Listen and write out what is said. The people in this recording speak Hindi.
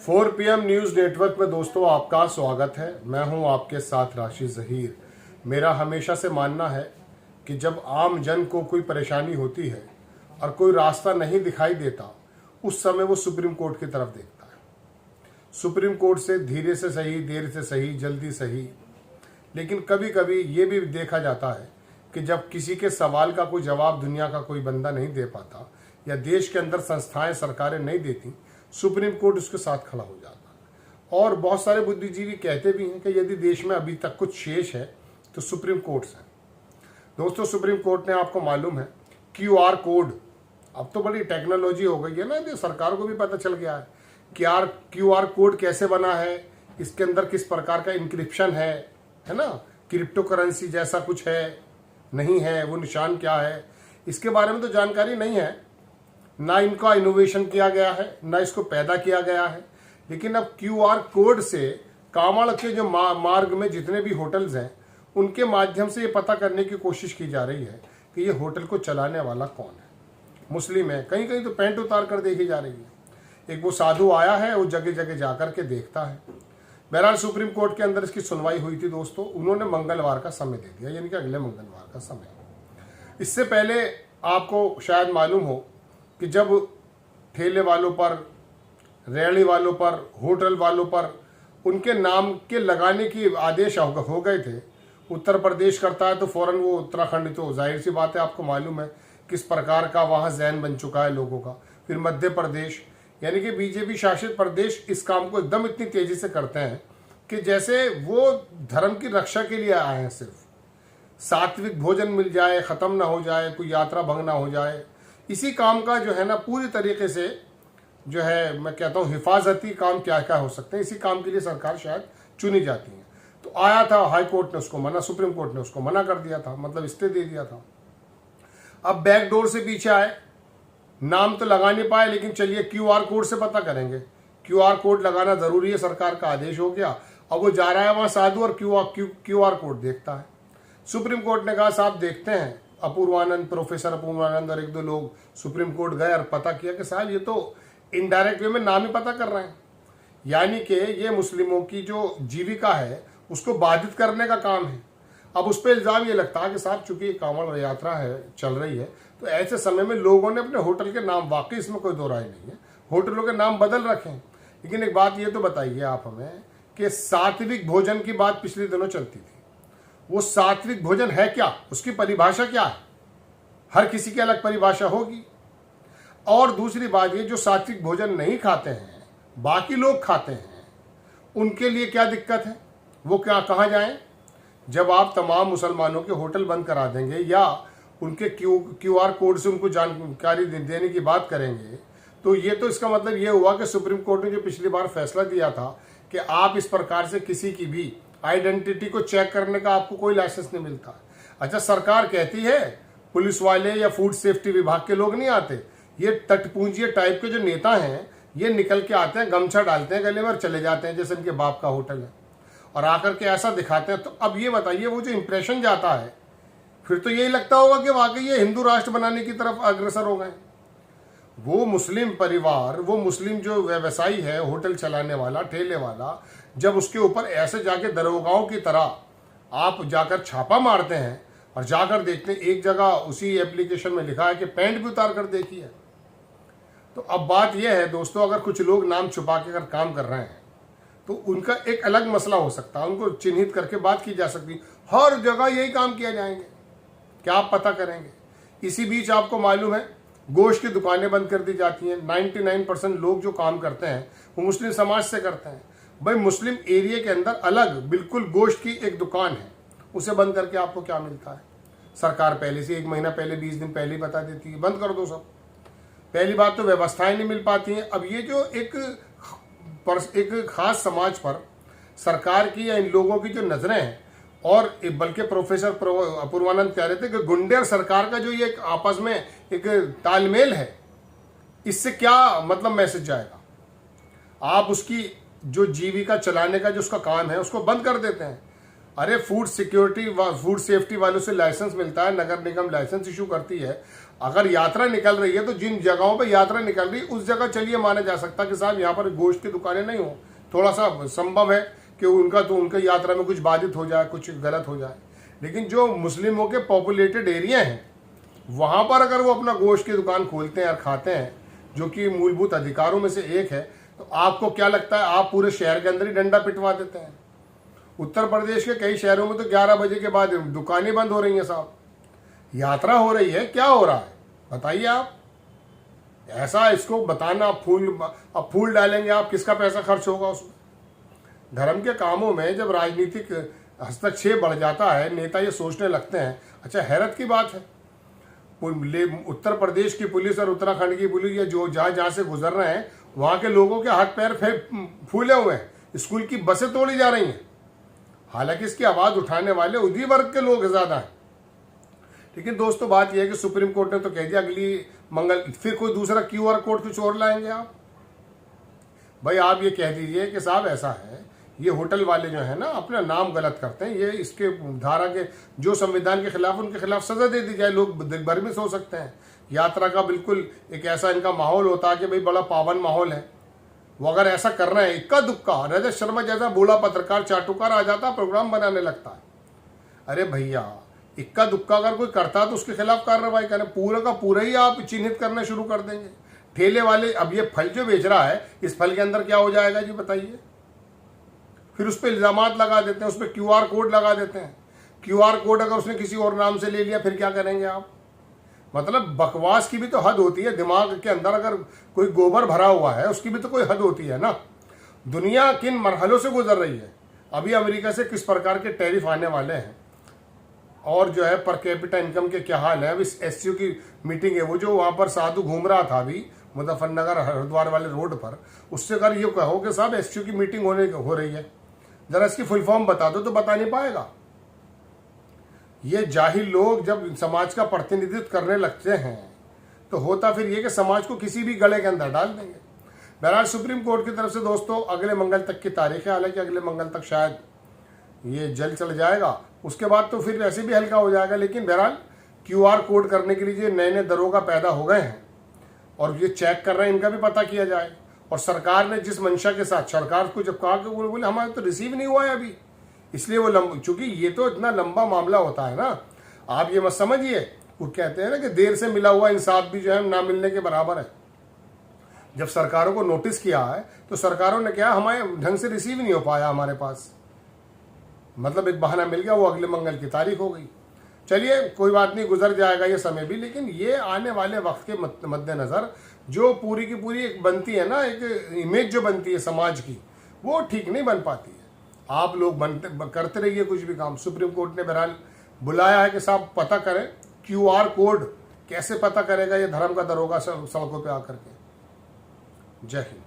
4 PM न्यूज़ नेटवर्क में दोस्तों आपका स्वागत है। मैं हूं आपके साथ राशि ज़हीर। मेरा हमेशा से मानना है कि जब आम जन को कोई परेशानी होती है और कोई रास्ता नहीं दिखाई देता, उस समय वो सुप्रीम कोर्ट की तरफ देखता है। सुप्रीम कोर्ट से धीरे से सही, देर से सही, जल्दी सही, लेकिन कभी कभी ये भी देखा जाता है कि जब किसी के सवाल का कोई जवाब दुनिया का कोई बंदा नहीं दे पाता या देश के अंदर संस्थाएं, सरकारें नहीं देती, सुप्रीम कोर्ट उसके साथ खड़ा हो जाता। और बहुत सारे बुद्धिजीवी कहते भी हैं कि यदि देश में अभी तक कुछ शेष है तो सुप्रीम कोर्ट है। दोस्तों, सुप्रीम कोर्ट ने, आपको मालूम है, QR कोड, अब तो बड़ी टेक्नोलॉजी हो गई है ना, ये सरकार को भी पता चल गया है कि यार QR कोड कैसे बना है, इसके अंदर किस प्रकार का इंक्रिप्शन है ना, क्रिप्टो करेंसी जैसा कुछ है, नहीं है, वो निशान क्या है, इसके बारे में तो जानकारी नहीं है। ना इनका इनोवेशन किया गया है, ना इसको पैदा किया गया है। लेकिन अब QR कोड से कांवड़ के जो मार्ग में जितने भी होटल्स हैं, उनके माध्यम से ये पता करने की कोशिश की जा रही है कि ये होटल को चलाने वाला कौन है। मुस्लिम है, कहीं कहीं तो पैंट उतार कर देखी जा रही है। एक वो साधु आया है, वो जगह जगह जाकर के देखता है। बहरहाल सुप्रीम कोर्ट के अंदर इसकी सुनवाई हुई थी दोस्तों। उन्होंने मंगलवार का समय दे दिया, यानी कि अगले मंगलवार का समय। इससे पहले आपको शायद मालूम हो कि जब ठेले वालों पर, रेहड़ी वालों पर, होटल वालों पर उनके नाम के लगाने की आदेश हो गए थे, उत्तर प्रदेश करता है तो फौरन वो उत्तराखंड, तो जाहिर सी बात है, आपको मालूम है किस प्रकार का वहाँ ज़हन बन चुका है लोगों का। फिर मध्य प्रदेश, यानी कि बीजेपी शासित प्रदेश इस काम को एकदम इतनी तेजी से करते हैं कि जैसे वो धर्म की रक्षा के लिए आए हैं। सिर्फ सात्विक भोजन मिल जाए, ख़त्म ना हो जाए, कोई यात्रा भंग ना हो जाए, इसी काम का जो है ना पूरी तरीके से जो है, मैं कहता हूँ हिफाजती काम क्या क्या हो सकते हैं, इसी काम के लिए सरकार शायद चुनी जाती है। तो आया था, हाई कोर्ट ने उसको मना, सुप्रीम कोर्ट ने उसको मना कर दिया था, मतलब स्टे दे दिया था। अब बैकडोर से पीछे आए, नाम तो लगा नहीं पाए, लेकिन चलिए QR कोड से पता करेंगे। QR कोड लगाना जरूरी है, सरकार का आदेश हो गया। अब वो जा रहा है वहां साधु और QR कोड देखता है। सुप्रीम कोर्ट ने कहा साहब देखते हैं। अपूर्वानंद, प्रोफेसर अपूर्वानंद और 1-2 लोग सुप्रीम कोर्ट गए और पता किया कि साहब ये तो इनडायरेक्ट वे में नाम ही पता कर रहे हैं, यानी कि ये मुस्लिमों की जो जीविका है उसको बाधित करने का काम है। अब उस पर इल्जाम ये लगता है कि साहब चूंकि कांवड़ यात्रा है, चल रही है, तो ऐसे समय में लोगों ने अपने होटल के नाम, वाकई इसमें कोई दो राय नहीं है, होटलों के नाम बदल रखे हैं। लेकिन एक बात ये तो बताइए आप हमें कि सात्विक भोजन की बात पिछले दिनों चलती थी, वो सात्विक भोजन है क्या, उसकी परिभाषा क्या है? हर किसी की अलग परिभाषा होगी। और दूसरी बात, ये जो सात्विक भोजन नहीं खाते हैं, बाकी लोग खाते हैं, उनके लिए क्या दिक्कत है? वो क्या, कहाँ जाएं? जब आप तमाम मुसलमानों के होटल बंद करा देंगे या उनके QR कोड से उनको जानकारी देने की बात करेंगे, तो ये तो इसका मतलब ये हुआ कि सुप्रीम कोर्ट ने जो पिछली बार फैसला दिया था कि आप इस प्रकार से किसी की भी आइडेंटिटी को चेक करने का आपको कोई लाइसेंस नहीं मिलता। अच्छा, सरकार कहती है पुलिस वाले या फूड सेफ्टी विभाग के लोग नहीं आते, ये तटपूंजी टाइप के जो नेता हैं ये निकल के आते हैं, गमछा डालते हैं गले में और चले जाते हैं, जैसे इनके बाप का होटल है, और आकर के ऐसा दिखाते हैं। तो अब ये बताइए, वो जो इंप्रेशन जाता है, फिर तो यही लगता होगा कि वाकई ये हिंदू राष्ट्र बनाने की तरफ अग्रसर हो गए। वो मुस्लिम परिवार, वो मुस्लिम जो व्यवसायी है, होटल चलाने वाला, ठेले वाला, जब उसके ऊपर ऐसे जाके दरोगाओं की तरह आप जाकर छापा मारते हैं और जाकर देखते हैं, एक जगह उसी एप्लीकेशन में लिखा है कि पैंट भी उतार कर देखी है। तो अब बात यह है दोस्तों, अगर कुछ लोग नाम छुपा के अगर काम कर रहे हैं तो उनका एक अलग मसला हो सकता है, उनको चिन्हित करके बात की जा सकती। हर जगह यही काम किया जाएंगे, क्या आप पता करेंगे? इसी बीच आपको मालूम है गोश्त की दुकानें बंद कर दी जाती हैं। 99% लोग जो काम करते हैं वो मुस्लिम समाज से करते हैं। भाई, मुस्लिम एरिया के अंदर अलग बिल्कुल गोश्त की एक दुकान है, उसे बंद करके आपको क्या मिलता है? सरकार पहले से 1 महीना पहले, 20 दिन पहले बता देती है बंद कर दो सब। पहली बात तो व्यवस्थाएं नहीं मिल पाती हैं। अब ये जो एक खास समाज पर सरकार की या इन लोगों की जो नजरें हैं, और बल्कि प्रोफेसर अपूर्वानंद कह रहे थे कि गुंडे और सरकार का जो ये आपस में एक तालमेल है, इससे क्या मतलब मैसेज जाएगा? आप उसकी जो जीविका चलाने का जो उसका काम है उसको बंद कर देते हैं। अरे फूड सिक्योरिटी, फूड सेफ्टी वालों से लाइसेंस मिलता है, नगर निगम लाइसेंस इशू करती है। अगर यात्रा निकल रही है तो जिन जगहों पे यात्रा निकल रही है उस जगह चलिए माना जा सकता कि साहब यहाँ पर गोश्त की दुकानें नहीं हो, थोड़ा सा संभव है कि उनके यात्रा में कुछ बाधित हो जाए, कुछ गलत हो जाए। लेकिन जो मुस्लिमों के पॉपुलेटेड एरिया हैं वहाँ पर अगर वो अपना गोश्त की दुकान खोलते हैं और खाते हैं, जो कि मूलभूत अधिकारों में से एक है, तो आपको क्या लगता है आप पूरे शहर के अंदर ही डंडा पिटवा देते हैं? उत्तर प्रदेश के कई शहरों में तो 11 बजे के बाद दुकानें बंद हो रही हैं साहब। यात्रा हो रही है, क्या हो रहा है बताइए आप। ऐसा इसको बताना, अब फूल डालेंगे आप, किसका पैसा खर्च होगा उसमें? धर्म के कामों में जब राजनीतिक हस्तक्षेप बढ़ जाता है, नेता ये सोचने लगते हैं। अच्छा, हैरत की बात है, उत्तर प्रदेश की पुलिस और उत्तराखंड की पुलिस ये जो जहाँ से गुजर रहे हैं वहाँ के लोगों के हाथ पैर फूले हुए हैं, स्कूल की बसें तोड़ी जा रही हैं। हालांकि इसकी आवाज़ उठाने वाले उसी वर्ग के लोग ज़्यादा हैं। लेकिन दोस्तों बात यह है कि सुप्रीम कोर्ट ने तो कह दिया अगली मंगल फिर कोई दूसरा QR कोड कुछ और लाएंगे आप। भाई आप ये कह दीजिए कि साहब ऐसा है, ये होटल वाले जो है ना अपना नाम गलत करते हैं, ये इसके धारा के जो संविधान के खिलाफ, उनके खिलाफ सजा दे दी जाए, लोग भर में सो सकते हैं। यात्रा का बिल्कुल एक ऐसा इनका माहौल होता है कि भाई बड़ा पावन माहौल है। वो अगर ऐसा कर रहे हैं, इक्का दुक्का रजत शर्मा जैसा बूढ़ा पत्रकार चाटुकार आ जाता, प्रोग्राम बनाने लगता है। अरे भैया, इक्का दुक्का अगर कोई करता है तो उसके खिलाफ कार्रवाई करें, पूरा का पूरा ही आप चिन्हित करना शुरू कर देंगे। ठेले वाले, अब ये फल जो बेच रहा है, इस फल के अंदर क्या हो जाएगा जी बताइए? फिर उस पर इल्जामात लगा देते हैं, उस पर QR कोड लगा देते हैं। QR कोड अगर उसने किसी और नाम से ले लिया फिर क्या करेंगे आप? मतलब बकवास की भी तो हद होती है। दिमाग के अंदर अगर कोई गोबर भरा हुआ है उसकी भी तो कोई हद होती है ना। दुनिया किन मरहलों से गुजर रही है, अभी अमेरिका से किस प्रकार के टैरिफ आने वाले हैं, और जो है पर कैपिटा इनकम के क्या हाल है। अभी SCO की मीटिंग है, वो जो वहाँ पर साधु घूम रहा था अभी मुजफ्फरनगर हरिद्वार वाले रोड पर, उससे अगर ये कहो कि साहब SCO की मीटिंग हो रही है, जरा इसकी फुल फॉर्म बता दो, तो बता नहीं पाएगा। ये जाहिल लोग जब समाज का प्रतिनिधित्व करने लगते हैं तो होता फिर ये कि समाज को किसी भी गले के अंदर डाल देंगे। बहरहाल सुप्रीम कोर्ट की तरफ से दोस्तों अगले मंगल तक की तारीख है, हालांकि अगले मंगल तक शायद ये जल्द चल जाएगा, उसके बाद तो फिर वैसे भी हल्का हो जाएगा। लेकिन बहरहाल QR कोड करने के लिए नए नए दरोगा पैदा हो गए हैं और ये चेक कर रहे हैं, इनका भी पता किया जाए। और सरकार ने जिस मंशा के साथ, सरकार को जब कहा कि वो बोले हमारे तो रिसीव नहीं हुआ है अभी, इसलिए वो चूंकि ये तो इतना लंबा मामला होता है ना, आप ये मत समझिए, वो कहते हैं ना कि देर से मिला हुआ इंसाफ भी जो है ना मिलने के बराबर है। जब सरकारों को नोटिस किया है तो सरकारों ने क्या, हमारे ढंग से रिसीव नहीं हो पाया हमारे पास, मतलब एक बहाना मिल गया, वो अगले मंगल की तारीख हो गई। चलिए कोई बात नहीं, गुजर जाएगा ये समय भी। लेकिन ये आने वाले वक्त के मद्देनजर जो पूरी की पूरी एक बनती है ना, एक इमेज जो बनती है समाज की, वो ठीक नहीं बन पाती है। आप लोग करते रहिए कुछ भी काम। सुप्रीम कोर्ट ने बहरहाल बुलाया है कि साहब पता करें QR कोड कैसे पता करेगा ये धर्म का दरोगा सड़कों पे आकर के। जय हिंद।